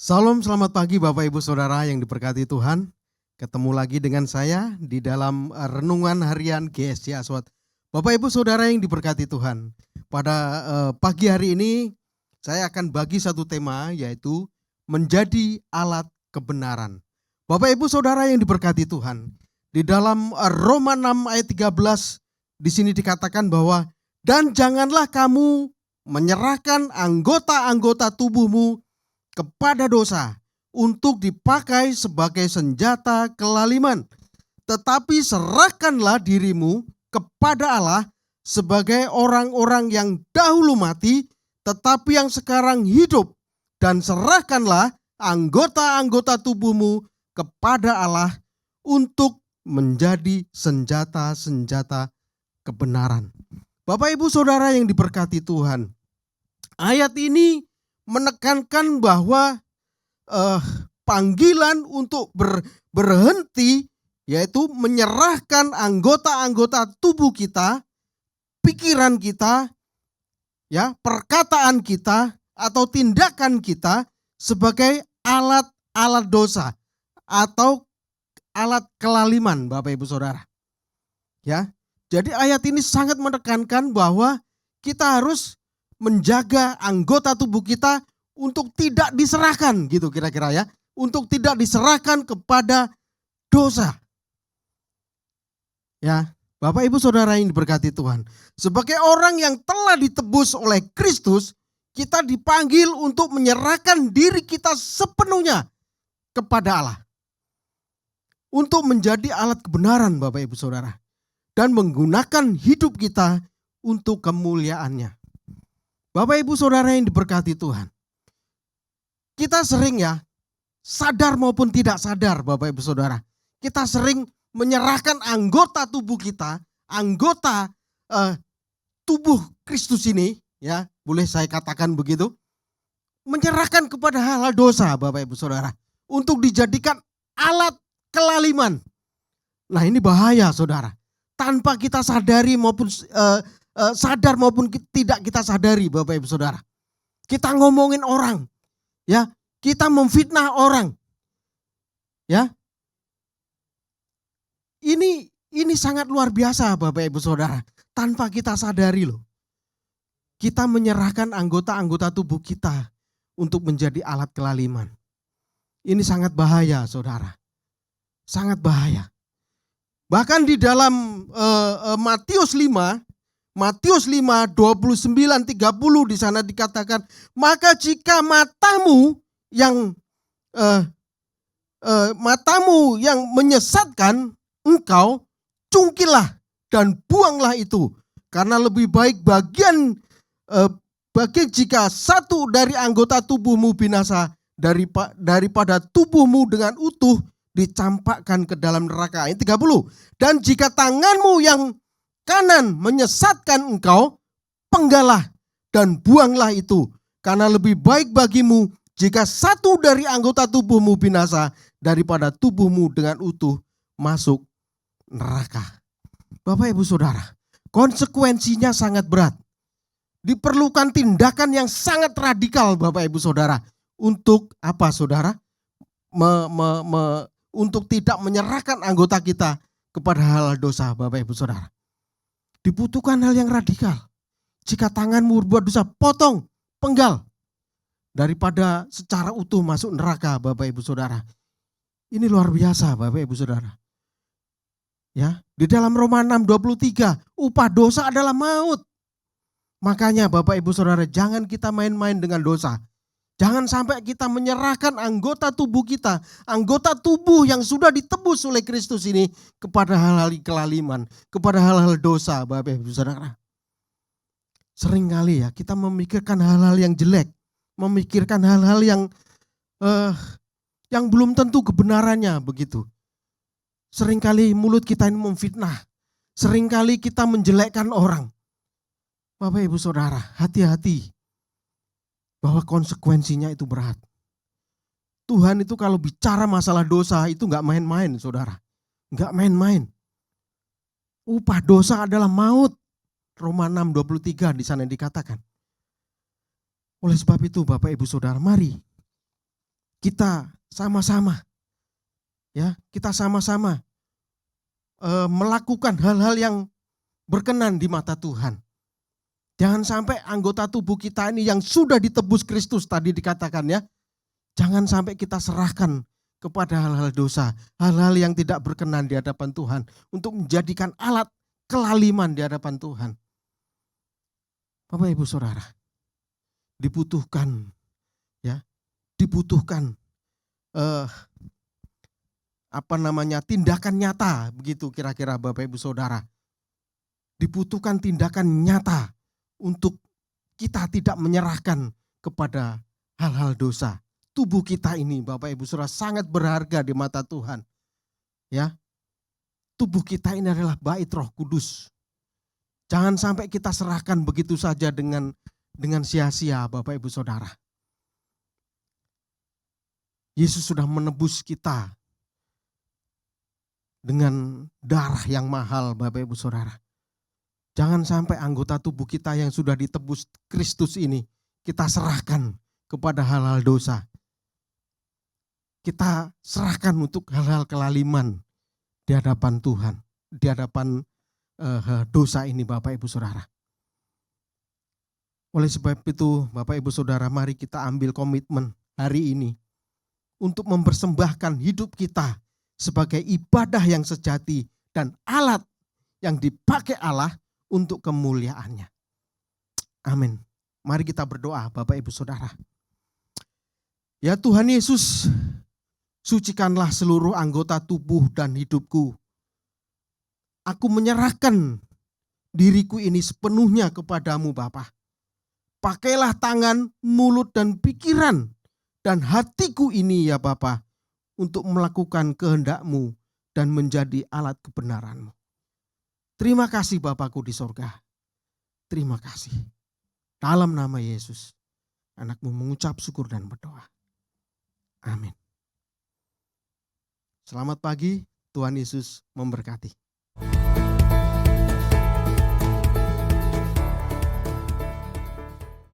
Salam, selamat pagi Bapak Ibu Saudara yang diberkati Tuhan. Ketemu lagi dengan saya di dalam renungan harian GSC Aswat. Bapak Ibu Saudara yang diberkati Tuhan. Pada pagi hari ini saya akan bagi satu tema, yaitu menjadi alat kebenaran. Bapak Ibu Saudara yang diberkati Tuhan. Di dalam Roma 6 ayat 13 di sini dikatakan bahwa dan janganlah kamu menyerahkan anggota-anggota tubuhmu kepada dosa untuk dipakai sebagai senjata kelaliman. Tetapi serahkanlah dirimu kepada Allah sebagai orang-orang yang dahulu mati, tetapi yang sekarang hidup. Dan serahkanlah anggota-anggota tubuhmu kepada Allah untuk menjadi senjata-senjata kebenaran. Bapak Ibu Saudara yang diberkati Tuhan, ayat ini menekankan bahwa panggilan untuk berhenti, yaitu menyerahkan anggota-anggota tubuh kita, pikiran kita, ya, perkataan kita atau tindakan kita sebagai alat-alat dosa atau alat kelaliman, Bapak Ibu Saudara. Ya. Jadi ayat ini sangat menekankan bahwa kita harus menjaga anggota tubuh kita untuk tidak diserahkan, gitu kira-kira ya, untuk tidak diserahkan kepada dosa. Ya, Bapak Ibu Saudara yang diberkati Tuhan, sebagai orang yang telah ditebus oleh Kristus, kita dipanggil untuk menyerahkan diri kita sepenuhnya kepada Allah, untuk menjadi alat kebenaran, Bapak Ibu Saudara, dan menggunakan hidup kita untuk kemuliaannya. Bapak Ibu Saudara yang diberkati Tuhan, kita sering ya, sadar maupun tidak sadar Bapak Ibu Saudara, kita sering menyerahkan anggota tubuh kita, anggota tubuh Kristus ini, ya boleh saya katakan begitu, menyerahkan kepada hal-hal dosa Bapak Ibu Saudara, untuk dijadikan alat kelaliman. Nah ini bahaya Saudara, tanpa kita sadari maupun sadar maupun tidak kita sadari Bapak Ibu Saudara. Kita ngomongin orang, ya, kita memfitnah orang. Ya. Ini sangat luar biasa Bapak Ibu Saudara, tanpa kita sadari loh. Kita menyerahkan anggota-anggota tubuh kita untuk menjadi alat kelaliman. Ini sangat bahaya Saudara. Sangat bahaya. Bahkan di dalam Matius 5 29-30 di sana dikatakan, maka jika matamu yang menyesatkan engkau, cungkilah dan buanglah itu, karena lebih baik bagi jika satu dari anggota tubuhmu binasa daripada tubuhmu dengan utuh dicampakkan ke dalam neraka. Ayat 30. Dan jika tanganmu yang kanan menyesatkan engkau, penggalah dan buanglah itu, karena lebih baik bagimu jika satu dari anggota tubuhmu binasa daripada tubuhmu dengan utuh masuk neraka. Bapak Ibu Saudara, konsekuensinya sangat berat. Diperlukan tindakan yang sangat radikal Bapak Ibu Saudara, untuk apa Saudara? Untuk tidak menyerahkan anggota kita kepada hal dosa Bapak Ibu Saudara. Dibutuhkan hal yang radikal. Jika tanganmu berbuat dosa, potong, penggal, daripada secara utuh masuk neraka Bapak Ibu Saudara. Ini luar biasa Bapak Ibu Saudara. Ya, di dalam Roma 6:23, upah dosa adalah maut. Makanya Bapak Ibu Saudara, jangan kita main-main dengan dosa. Jangan sampai kita menyerahkan anggota tubuh kita, anggota tubuh yang sudah ditebus oleh Kristus ini kepada hal-hal kelaliman, kepada hal-hal dosa Bapak Ibu Saudara. Seringkali ya kita memikirkan hal-hal yang jelek, memikirkan hal-hal yang belum tentu kebenarannya begitu. Seringkali mulut kita ini memfitnah, seringkali kita menjelekkan orang. Bapak Ibu Saudara, hati-hati. Bahwa konsekuensinya itu berat. Tuhan itu kalau bicara masalah dosa itu gak main-main Saudara. Gak main-main. Upah dosa adalah maut. Roma 6:23 di sana dikatakan. Oleh sebab itu Bapak Ibu Saudara, mari kita sama-sama kita sama-sama melakukan hal-hal yang berkenan di mata Tuhan. Jangan sampai anggota tubuh kita ini yang sudah ditebus Kristus tadi dikatakan ya, jangan sampai kita serahkan kepada hal-hal dosa, hal-hal yang tidak berkenan di hadapan Tuhan untuk menjadikan alat kelaliman di hadapan Tuhan. Bapak Ibu Saudara, dibutuhkan tindakan nyata, begitu kira-kira Bapak Ibu Saudara. Dibutuhkan tindakan nyata untuk kita tidak menyerahkan kepada hal-hal dosa. Tubuh kita ini Bapak Ibu Saudara sangat berharga di mata Tuhan. Ya. Tubuh kita ini adalah bait Roh Kudus. Jangan sampai kita serahkan begitu saja dengan sia-sia Bapak Ibu Saudara. Yesus sudah menebus kita dengan darah yang mahal Bapak Ibu Saudara. Jangan sampai anggota tubuh kita yang sudah ditebus Kristus ini kita serahkan kepada hal-hal dosa. Kita serahkan untuk hal-hal kelaliman di hadapan Tuhan, di hadapan dosa ini Bapak Ibu Saudara. Oleh sebab itu Bapak Ibu Saudara, mari kita ambil komitmen hari ini untuk mempersembahkan hidup kita sebagai ibadah yang sejati dan alat yang dipakai Allah untuk kemuliaannya. Amin. Mari kita berdoa Bapak Ibu Saudara. Ya Tuhan Yesus, sucikanlah seluruh anggota tubuh dan hidupku. Aku menyerahkan diriku ini sepenuhnya kepadamu Bapa. Pakailah tangan, mulut dan pikiran dan hatiku ini ya Bapa, untuk melakukan kehendak-Mu dan menjadi alat kebenaran-Mu. Terima kasih Bapakku di sorga. Terima kasih. Dalam nama Yesus, anak-Mu mengucap syukur dan berdoa. Amin. Selamat pagi, Tuhan Yesus memberkati.